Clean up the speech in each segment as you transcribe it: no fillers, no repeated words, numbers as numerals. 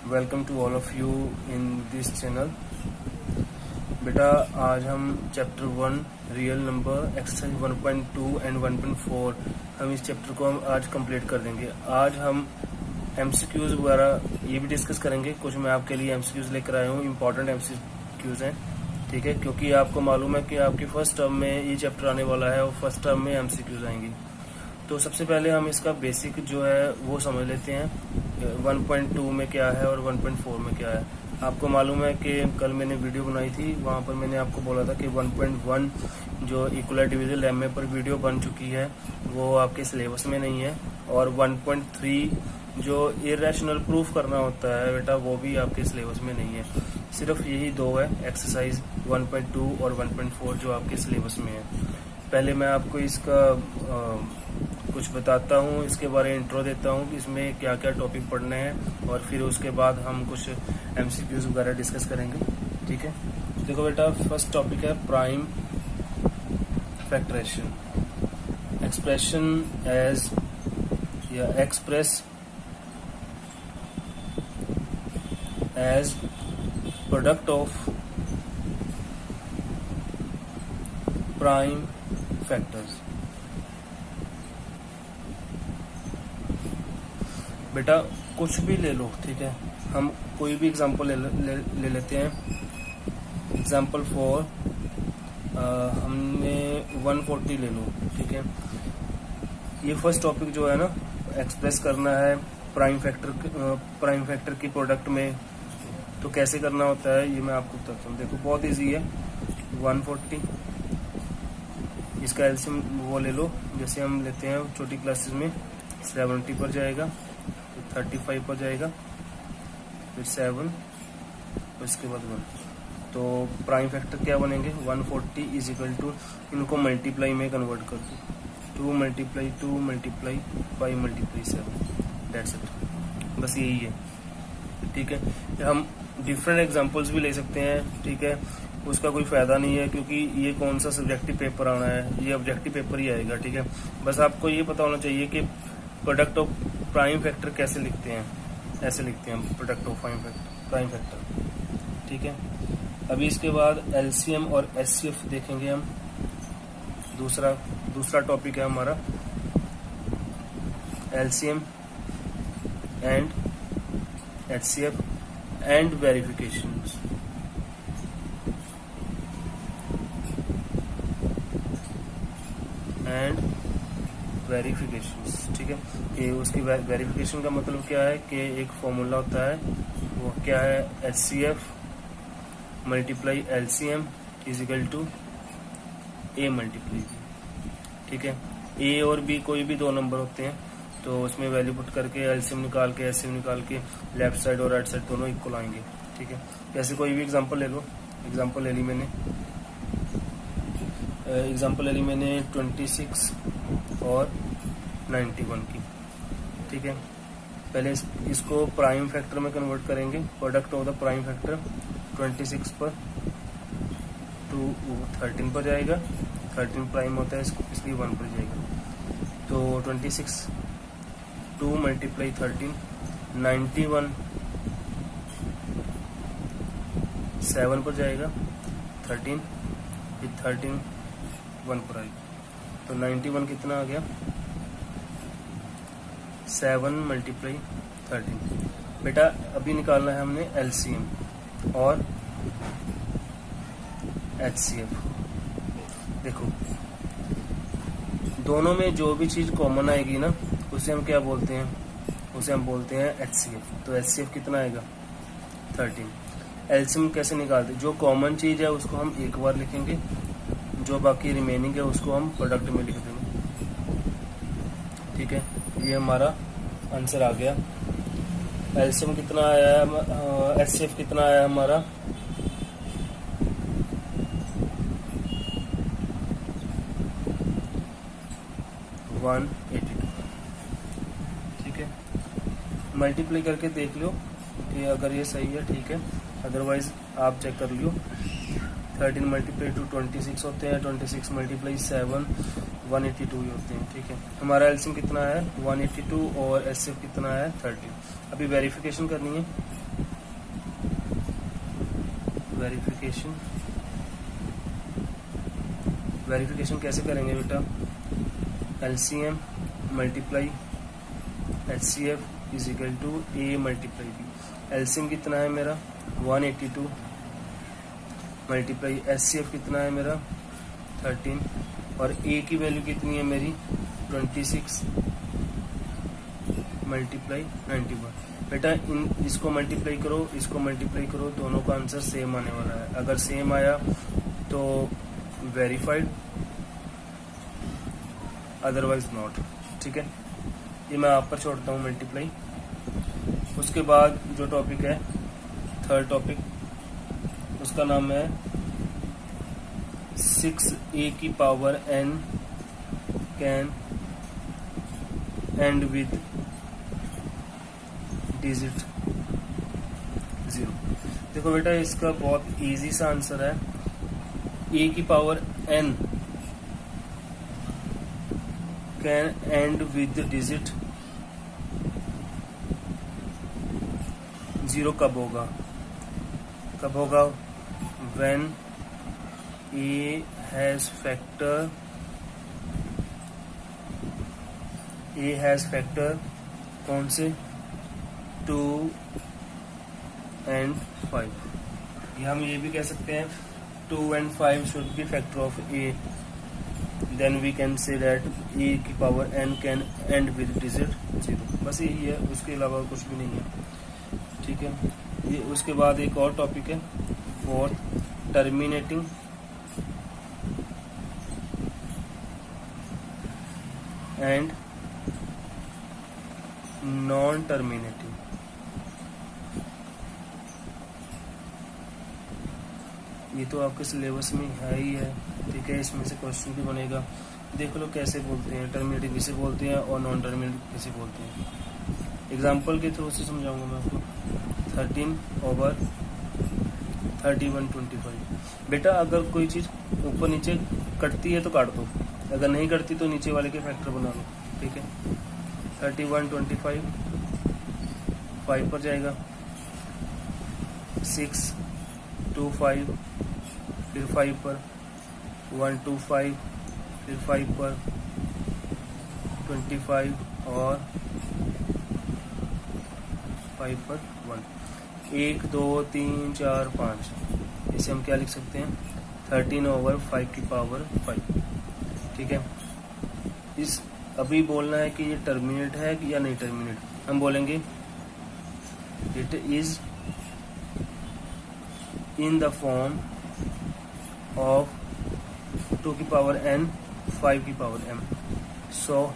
Welcome to all of you in this channel. बेटा आज हम chapter 1 real number exercise 1.2 and 1.4 हम इस चैप्टर को हम आज कंप्लीट कर देंगे। आज हम एमसीक्यूज वगैरह ये भी डिस्कस करेंगे। कुछ मैं आपके लिए एमसीक्यूज लेकर आया हूँ, इम्पोर्टेंट एमसीक्यूज हैं, ठीक है, क्योंकि आपको मालूम है कि आपकी फर्स्ट टर्म में ये चैप्टर आने वाला है और फर्स्ट टर्म में एमसीक्यूज आएंगी। तो सबसे पहले हम इसका बेसिक जो है वो समझ लेते हैं 1.2 में क्या है और 1.4 में क्या है। आपको मालूम है कि कल मैंने वीडियो बनाई थी, वहाँ पर मैंने आपको बोला था कि 1.1 जो इक्वल डिविजन लेमे पर वीडियो बन चुकी है वो आपके सिलेबस में नहीं है, और 1.3 जो इरेशनल प्रूफ करना होता है बेटा वो भी आपके सिलेबस में नहीं है। सिर्फ यही दो है, एक्सरसाइज 1.2 और 1.4 जो आपके सिलेबस में है। पहले मैं आपको इसका कुछ बताता हूँ, इसके बारे में इंट्रो देता हूँ कि इसमें क्या क्या टॉपिक पढ़ने हैं, और फिर उसके बाद हम कुछ एमसीक्यूज वगैरह डिस्कस करेंगे, ठीक है। देखो बेटा, फर्स्ट टॉपिक है प्राइम फैक्टरेशन। एक्सप्रेशन एज या express as product of prime factors. बेटा कुछ भी ले लो, ठीक है, हम कोई भी एग्जांपल ले लेते हैं। एग्जांपल फॉर हमने 140 ले लो, ठीक है। ये फर्स्ट टॉपिक जो है ना, एक्सप्रेस करना है प्राइम फैक्टर की प्रोडक्ट में, तो कैसे करना होता है ये मैं आपको बताता हूँ। देखो बहुत इजी है। 140 इसका एलसीएम वो ले लो, जैसे हम लेते हैं छोटी क्लासेस में 70 पर जाएगा, 35 पर जाएगा, फिर 7 और इसके बाद 1। तो प्राइम फैक्टर क्या बनेंगे? 140 इज इक्वल टू, इनको मल्टीप्लाई में कन्वर्ट कर दो, 2 multiply 2 multiply 5 multiply 7, that's it. बस यही है, ठीक है। हम डिफरेंट एग्जांपल्स भी ले सकते हैं, ठीक है, उसका कोई फायदा नहीं है क्योंकि ये कौन सा सब्जेक्टिव पेपर आना है, ये ऑब्जेक्टिव पेपर ही आएगा, ठीक है। बस आपको ये पता होना चाहिए कि प्रोडक्ट ऑफ प्राइम फैक्टर कैसे लिखते हैं, ऐसे लिखते हैं प्रोडक्ट ऑफ प्राइम फैक्टर, ठीक है। अभी इसके बाद एलसीएम और एचसीएफ देखेंगे हम। दूसरा टॉपिक है हमारा LCM and HCF and verifications. And verifications, ठीक है। कि उसकी वेरिफिकेशन का मतलब क्या है कि एक फॉर्मूला होता है, वो क्या है? HCF multiply LCM is equal to A multiply B, ठीक है। ए और बी कोई भी दो नंबर होते हैं, तो उसमें वैल्यू पुट करके एलसीएम निकाल के एचसीएफ निकाल के लेफ्ट साइड और राइट साइड दोनों इक्वल आएंगे, ठीक है। जैसे कोई भी एग्जांपल ले लो। एग्जांपल ले ली मैंने 26 और 91 की, ठीक है। पहले इसको प्राइम फैक्टर में कन्वर्ट करेंगे। Product of the prime factor 26 पर 2 13 पर जाएगा, 13 प्राइम होता है इसलिए 1 पर जाएगा। तो 26 2 मल्टीप्लाई 13, 91 7 पर जाएगा, 13 फिर 13 1 पर आएगा, तो 91 कितना आ गया? 7 मल्टीप्लाई 13। बेटा अभी निकालना है हमने एलसीएम और एचसीएफ। देखो दोनों में जो भी चीज कॉमन आएगी ना उसे हम क्या बोलते हैं? उसे हम बोलते हैं एचसीएफ। तो एचसीएफ कितना आएगा? 13। एलसीएम कैसे निकालते? जो कॉमन चीज है उसको हम एक बार लिखेंगे, जो बाकी रिमेनिंग है उसको हम प्रोडक्ट में लिख देंगे, ठीक है। ये हमारा आंसर आ गया। एलसीएम कितना आया है? एचसीएफ कितना आया हमारा? 182, ठीक है। मल्टीप्लाई करके देख लो कि अगर ये सही है, ठीक है, अदरवाइज आप चेक कर लो। 13 मल्टीप्लाई 2 26 होते हैं, 26 मल्टीप्लाई 7 182 ही होते हैं, ठीक है। हमारा एलसीएम कितना है? 182 और एचसीएफ कितना है? 30। अभी वेरिफिकेशन करनी है। वेरिफिकेशन कैसे करेंगे बेटा, LCM multiply HCF is equal to A multiply B। LCM कितना है मेरा 182 मल्टीप्लाई HCF कितना है मेरा 13 और A की वैल्यू कितनी है मेरी 26 मल्टीप्लाई 91। बेटा इसको मल्टीप्लाई करो, इसको मल्टीप्लाई करो, दोनों का आंसर सेम आने वाला है। अगर सेम आया तो वेरीफाइड, अदरवाइज नॉट। ठीक है, ये मैं आप पर छोड़ता हूँ मल्टीप्लाई। उसके बाद जो टॉपिक है थर्ड टॉपिक, उसका नाम है 6a की power n can and with digit 0। देखो बेटा इसका बहुत इजी सा आंसर है, a की power n can and with digit 0 कब होगा when a has factor कौन से 2 and 5। या हम ये भी कह सकते हैं 2 and 5 should be factor of a, then we can say that a की power n can end with digit 0। बस यही है, उसके अलावा कुछ भी नहीं है। ठीक है, ये उसके बाद एक और टॉपिक है fourth, terminating and non terminating. ये तो आपके सिलेबस में है ही है। ठीक है, इसमें से क्वेश्चन भी बनेगा। देख लो कैसे बोलते हैं, टर्मिनेटिंग किसे बोलते हैं और नॉन टर्मिनेटिंग किसे बोलते हैं। एग्जाम्पल के थ्रू से समझाऊंगा मैं आपको। 13/3125। बेटा अगर कोई चीज ऊपर नीचे कटती है तो काट दो, अगर नहीं कटती तो नीचे वाले के फैक्टर बना लो। ठीक है, 31/25 5 पर जाएगा, 6/25 फिर 5 पर, 1/25 फिर 5 पर, 25 और 5 पर 1। 1 2 3 4 5, इसे हम क्या लिख सकते हैं 13/5 की पावर 5। ठीक है, इस अभी बोलना है कि ये टर्मिनेट है या नहीं टर्मिनेट। हम बोलेंगे it is in the form of 2 की पावर n 5 की power m, so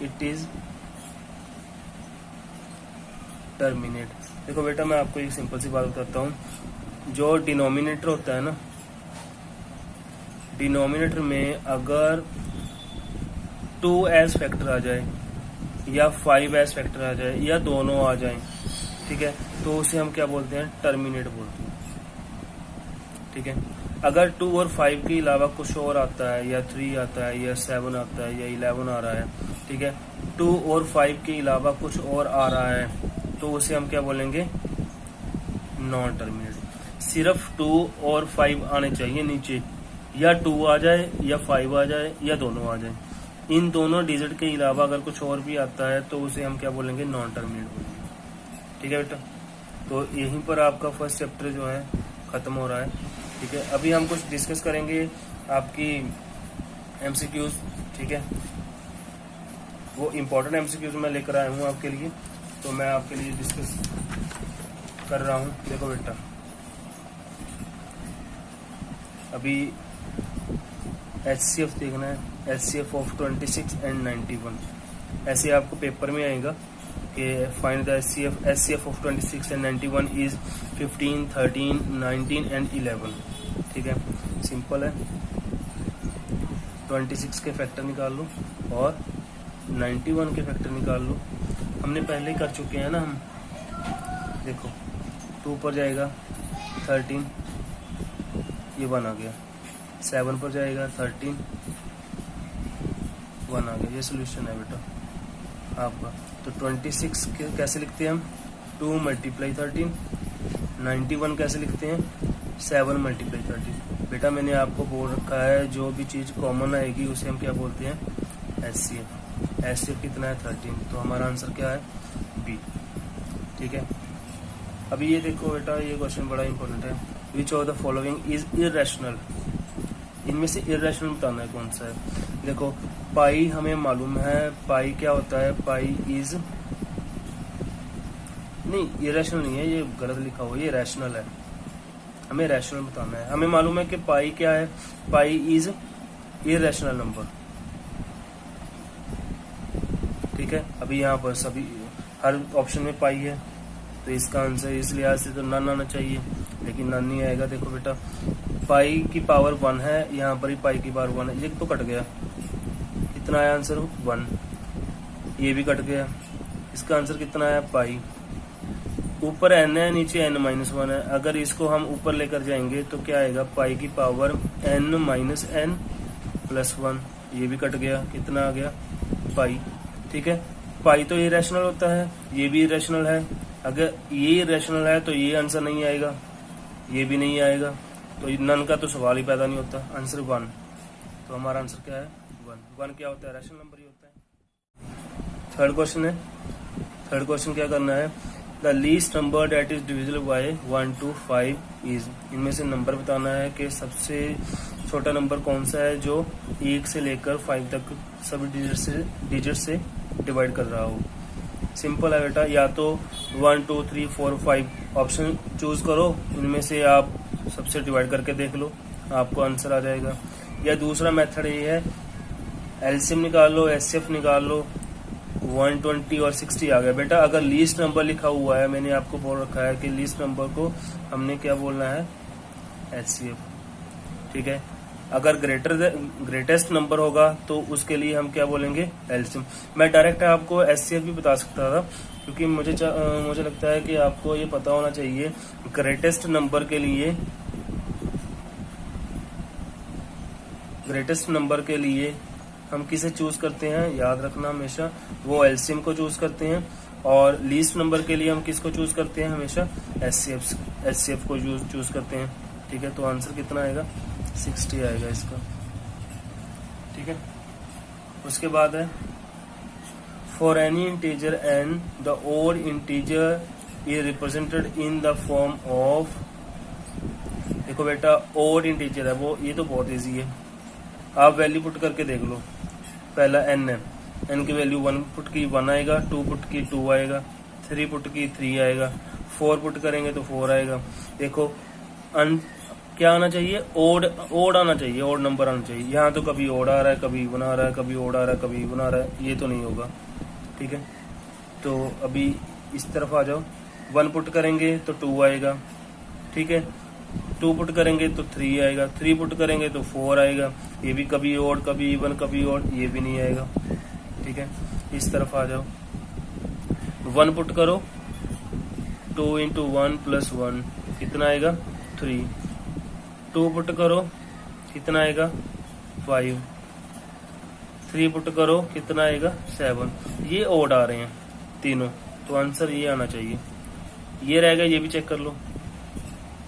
it is terminate. देखो बेटा मैं आपको एक सिंपल सी बात बताता हूँ, जो डिनोमिनेटर होता है ना, डिनोमिनेटर में अगर 2 एज फैक्टर आ जाए या 5 एज फैक्टर आ जाए या दोनों आ जाए, ठीक है, तो उसे हम क्या बोलते हैं टर्मिनेट बोलते हैं। ठीक है, अगर 2 और 5 के अलावा कुछ और आता है या 3 आता है या 7 आता है या 11 आ रहा है, ठीक है, 2 और 5 के अलावा कुछ और आ रहा है तो उसे हम क्या बोलेंगे नॉन टर्मिनेट। सिर्फ 2 और 5 आने चाहिए नीचे, या 2 आ जाए या 5 आ जाए या दोनों आ जाए। इन दोनों डिजिट के अलावा अगर कुछ और भी आता है तो उसे हम क्या बोलेंगे नॉन टर्मिनेट बोलेंगे। ठीक है बेटा, तो यहीं पर आपका फर्स्ट चैप्टर जो है खत्म हो रहा है। ठीक है, अभी हम कुछ डिस्कस करेंगे आपकी MCQs। ठीक है, वो इम्पोर्टेंट MCQs मैं लेकर आया हूँ आपके लिए, तो मैं आपके लिए डिस्कस कर रहा हूँ। देखो बेटा अभी HCF देखना है, HCF ऑफ 26 and 91। ऐसे आपको पेपर में आएगा कि find the HCF of 26 and 91 is 15, 13, 19 and 11। ठीक है, सिंपल है, 26 के फैक्टर निकाल लो और 91 के फैक्टर निकाल लो। हमने पहले कर चुके हैं ना हम। देखो 2 पर जाएगा 13, ये 1 आ गया, 7 पर जाएगा 13, 1 आ गया। ये सोल्यूशन है बेटा आपका। तो 26 कैसे लिखते हैं हम 2 × 13, 91 कैसे लिखते हैं, 7 मल्टीप्लाई 30। बेटा मैंने आपको बोल रखा है जो भी चीज़ कॉमन आएगी उसे हम क्या बोलते हैं, HCF। HCF कितना है, 13। तो हमारा आंसर क्या है, बी। ठीक है, अभी ये देखो बेटा, ये क्वेश्चन बड़ा इंपॉर्टेंट है। Which of the following is irrational, इनमें से इरेशनल बताना है कौन सा है। देखो पाई हमें मालूम है, पाई क्या होता है, पाई इज, नहीं इरेशनल नहीं है, ये गलत लिखा हुआ है, ये रैशनल है। हमें रैशनल बताना है। हमें मालूम है कि पाई क्या है, पाई इज इरेशनल नंबर। ठीक है, अभी यहाँ पर सभी हर ऑप्शन में पाई है, तो इसका आंसर इस लिहाज से तो नन आना चाहिए, लेकिन नन नहीं आएगा। देखो बेटा पाई की पावर 1 है, यहाँ पर ही पाई की पावर 1 है, ये तो कट गया, कितना आया आंसर 1, ये भी कट गया। इसका आंसर कितना आया, पाई। ऊपर n है, नीचे n-1 है। अगर इसको हम ऊपर लेकर जाएंगे तो क्या आएगा, पाई की पावर n-n प्लस 1, ये भी कट गया, कितना आ गया, पाई। ठीक है, पाई तो इरेशनल होता है, ये भी इरेशनल है। अगर ये इरेशनल है तो ये आंसर नहीं आएगा, ये भी नहीं आएगा, तो नन का तो सवाल ही पैदा नहीं होता। आंसर 1, तो हमारा आंसर क्या है, 1। 1 क्या होता है, रैशनल नंबर ही होता है। थर्ड क्वेश्चन है, थर्ड क्वेश्चन क्या करना है, the least number that is divisible by 1 to 5 is, इनमें से नंबर बताना है कि सबसे छोटा नंबर कौन सा है जो 1 से लेकर 5 तक सभी डिजिट से डिवाइड कर रहा हो। सिंपल है बेटा, या तो 1 2 3 4 5 ऑप्शन चूज करो, इनमें से आप सबसे डिवाइड करके देख लो, आपको आंसर आ जाएगा। या दूसरा मेथड ये है, एलसीएम निकाल लो, एचसीएफ निकाल लो, 120 और 60 आ गया। बेटा अगर लीस्ट नंबर लिखा हुआ है, मैंने आपको बोल रखा है कि लीस्ट नंबर को हमने क्या बोलना है, एचसीएफ। ठीक है, अगर ग्रेटेस्ट नंबर होगा तो उसके लिए हम क्या बोलेंगे, एलसीएम। मैं डायरेक्ट आपको एचसीएफ भी बता सकता था, क्योंकि मुझे लगता है कि आपको ये पता होना चाहिए ग्रेटेस्ट नंबर के लिए हम किसे चूज करते हैं, याद रखना हमेशा, वो एलसीएम को चूज करते हैं। और लीस्ट नंबर के लिए हम किसको चूज करते हैं, हमेशा एचसीएफ को चूज करते हैं। ठीक है, तो आंसर कितना आएगा, 60 आएगा इसका। ठीक है, उसके बाद है for any integer n the odd integer is represented in the form of. देखो बेटा ओड इंटीजर है वो, ये तो बहुत इजी है, आप वैल्यू पुट करके देख लो। पहला n है, n की वैल्यू 1 पुट की 1 आएगा, 2 पुट की 2 आएगा, 3 पुट की 3 आएगा, 4 पुट करेंगे तो 4 आएगा। देखो क्या आना चाहिए, ओड आना चाहिए, ओड नंबर आना चाहिए। यहाँ तो कभी ओड आ रहा है, कभी इवन आ रहा है, कभी ओड आ रहा है, कभी इवन आ रहा है, ये तो नहीं होगा। ठीक है, तो अभी इस तरफ आ जाओ, 1 पुट करेंगे तो 2 आएगा। ठीक है, 2 पुट करेंगे तो 3 आएगा, 3 पुट करेंगे तो 4 आएगा, ये भी कभी ओड कभी इवन कभी ओड, ये भी नहीं आएगा। ठीक है, इस तरफ आ जाओ, 1 पुट करो, 2 into 1 + 1 कितना आएगा, 3। 2 पुट करो कितना आएगा, 5। 3 पुट करो कितना आएगा, 7। ये ओड आ रहे हैं तीनों, तो आंसर ये आना चाहिए। ये रहेगा, ये भी चेक कर लो,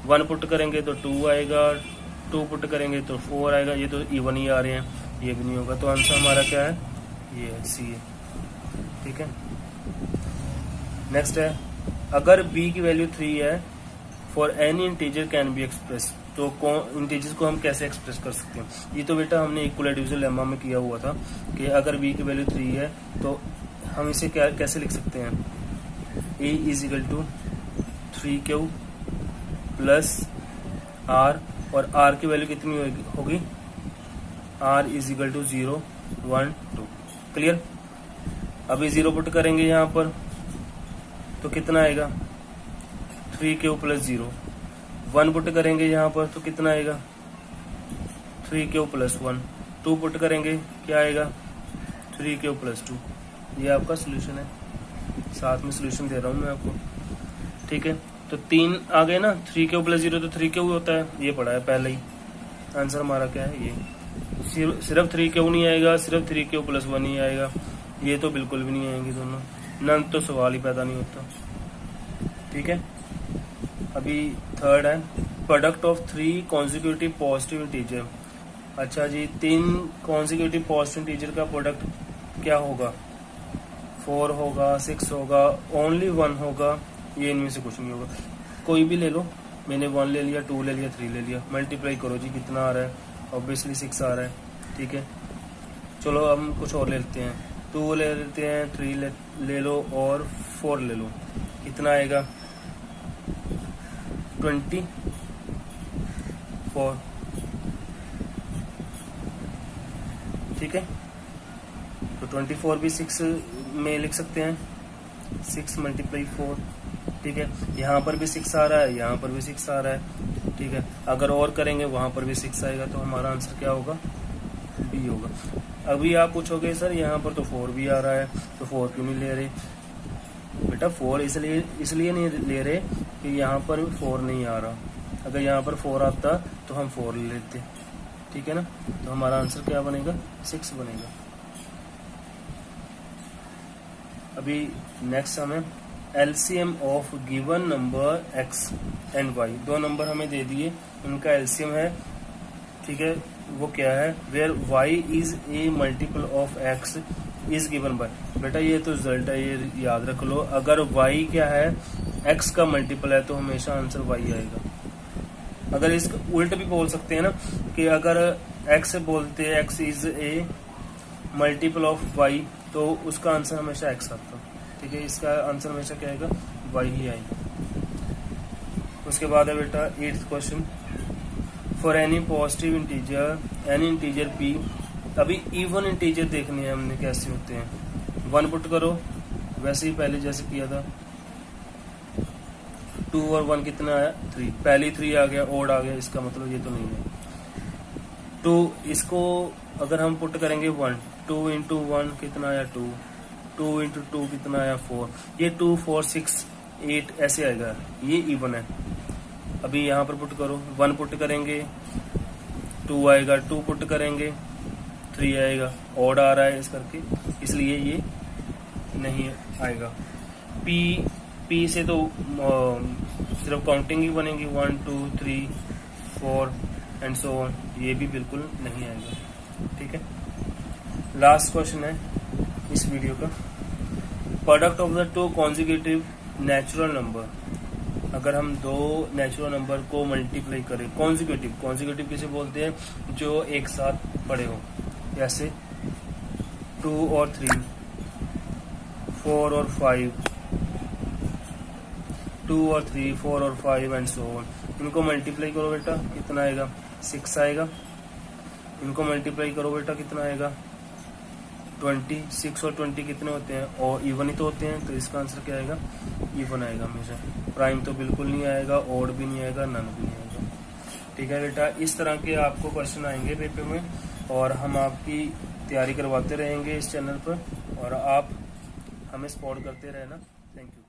1 पुट करेंगे तो 2 आएगा, 2 पुट करेंगे तो 4 आएगा, ये तो इवन ही आ रहे हैं, ये भी नहीं होगा। तो आंसर हमारा क्या है, ये है, सी है। ठीक है, नेक्स्ट है, अगर b की वैल्यू 3 है, for any integer can be express, तो इंटीजर को हम कैसे एक्सप्रेस कर सकते हैं। ये तो बेटा हमने इक्वल डिविजन लेमा में किया हुआ था कि अगर b की वैल्यू 3 है तो हम इसे कैसे लिख सकते हैं, a = 3q + r, और r की वैल्यू कितनी होगी, r = 0 1 2। क्लियर, अभी 0 पुट करेंगे यहाँ पर तो कितना आएगा, 3q + 0। 1 पुट करेंगे यहाँ पर तो कितना आएगा, 3q + 1। 2 पुट करेंगे क्या आएगा, 3q + 2। ये आपका सोल्यूशन है, साथ में सोल्यूशन दे रहा हूँ मैं आपको। ठीक है, तो 3 आ गए ना, 3q + 0 तो 3q होता है, ये पढ़ा है पहले ही। आंसर हमारा क्या है, ये सिर्फ 3q नहीं आएगा, सिर्फ 3q + 1 ही आएगा, ये तो बिल्कुल भी नहीं आएंगे दोनों, नन तो सवाल ही पैदा नहीं होता। ठीक है, अभी थर्ड है, product of 3 consecutive positive integer. अच्छा जी, 3 कॉन्जिक्यूटिव पॉजिटिव इंटीजर का प्रोडक्ट क्या होगा? 4 होगा, 6 होगा, ओनली 1 होगा, ये इनमें से कुछ नहीं होगा। कोई भी ले लो, मैंने 1 ले लिया, 2 ले लिया, 3 ले लिया, मल्टीप्लाई करो जी, कितना आ रहा है? ऑब्वियसली 6 आ रहा है, ठीक है। चलो हम कुछ और ले लेते हैं, 2 ले लेते हैं, 3 ले लो और 4 ले लो, कितना आएगा? 24। ठीक है, तो 24 भी 6 में लिख सकते हैं, 6 मल्टीप्लाई 4, ठीक है। यहाँ पर भी 6 आ रहा है, यहाँ पर भी 6 आ रहा है, ठीक है। अगर और करेंगे वहां पर भी 6 आएगा, तो हमारा आंसर क्या होगा? बी होगा। अभी आप पूछोगे सर यहाँ पर तो 4 भी आ रहा है, तो 4 क्यों नहीं ले रहे? बेटा 4 इसलिए नहीं ले रहे कि यहाँ पर 4 नहीं आ रहा। अगर यहाँ पर 4 आता तो हम 4 ले लेते, ठीक है ना। तो हमारा आंसर क्या बनेगा? 6 बनेगा। अभी नेक्स्ट हमें LCM of given number X and Y, 2 number हमें दे दिए, उनका एलसीएम है, ठीक है। वो क्या है? Where Y is a multiple of X is given by. बेटा ये तो रिजल्ट है, ये याद रख लो। अगर वाई क्या है? एक्स का मल्टीपल है, तो हमेशा आंसर वाई आएगा। अगर इसका उल्ट भी बोल सकते हैं ना, कि अगर एक्स बोलते हैं X is a multiple of Y, तो उसका आंसर हमेशा एक्स आता, ठीक है। इसका आंसर हमेशा क्या आएगा? वाई ही आएगा। उसके बाद है बेटा 8th question, for any positive integer any integer P. अभी इवन इंटीजर देखने हैं हमने कैसे होते हैं। 1 पुट करो, वैसे ही पहले जैसे किया था। 2 और 1 कितना आया? 3। पहले 3 आ गया, ओड आ गया, इसका मतलब ये तो नहीं है। 2 इसको अगर हम पुट करेंगे 1, 2 इंटू 1 कितना आया? 2, 2 इंटू 2 कितना आया? 4। ये 2, 4, 6, 8 ऐसे आएगा, ये इवन है। अभी यहाँ पर पुट करो, 1 पुट करेंगे 2 आएगा, 2 पुट करेंगे 3 आएगा, ऑड आ रहा है इस करके, इसलिए ये नहीं आएगा। पी से तो सिर्फ काउंटिंग ही बनेगी, 1, 2, 3, 4 एंड सो ऑन, ये भी बिल्कुल नहीं आएगा, ठीक है। लास्ट क्वेश्चन है इस वीडियो का, product of the 2 consecutive natural number. अगर हम 2 नेचुरल नंबर को मल्टीप्लाई करें, कॉन्जिक्यूटिव किसे बोलते हैं? जो एक साथ पड़े हो, जैसे 2 और 3, 4 और 5, 2 और 3, 4 और 5 एंड सो ऑन। इनको मल्टीप्लाई करो बेटा, कितना आएगा? 6 आएगा। इनको मल्टीप्लाई करो बेटा, कितना आएगा? 20। 6 और 20 कितने होते हैं? और इवन ही तो होते हैं, तो इसका आंसर क्या आएगा? इवन आएगा हमेशा। प्राइम तो बिल्कुल नहीं आएगा, ऑड भी नहीं आएगा, नन भी नहीं आएगा, ठीक है बेटा। इस तरह के आपको क्वेश्चन आएंगे पेपर में, और हम आपकी तैयारी करवाते रहेंगे इस चैनल पर, और आप हमें सपोर्ट करते रहना। Thank you.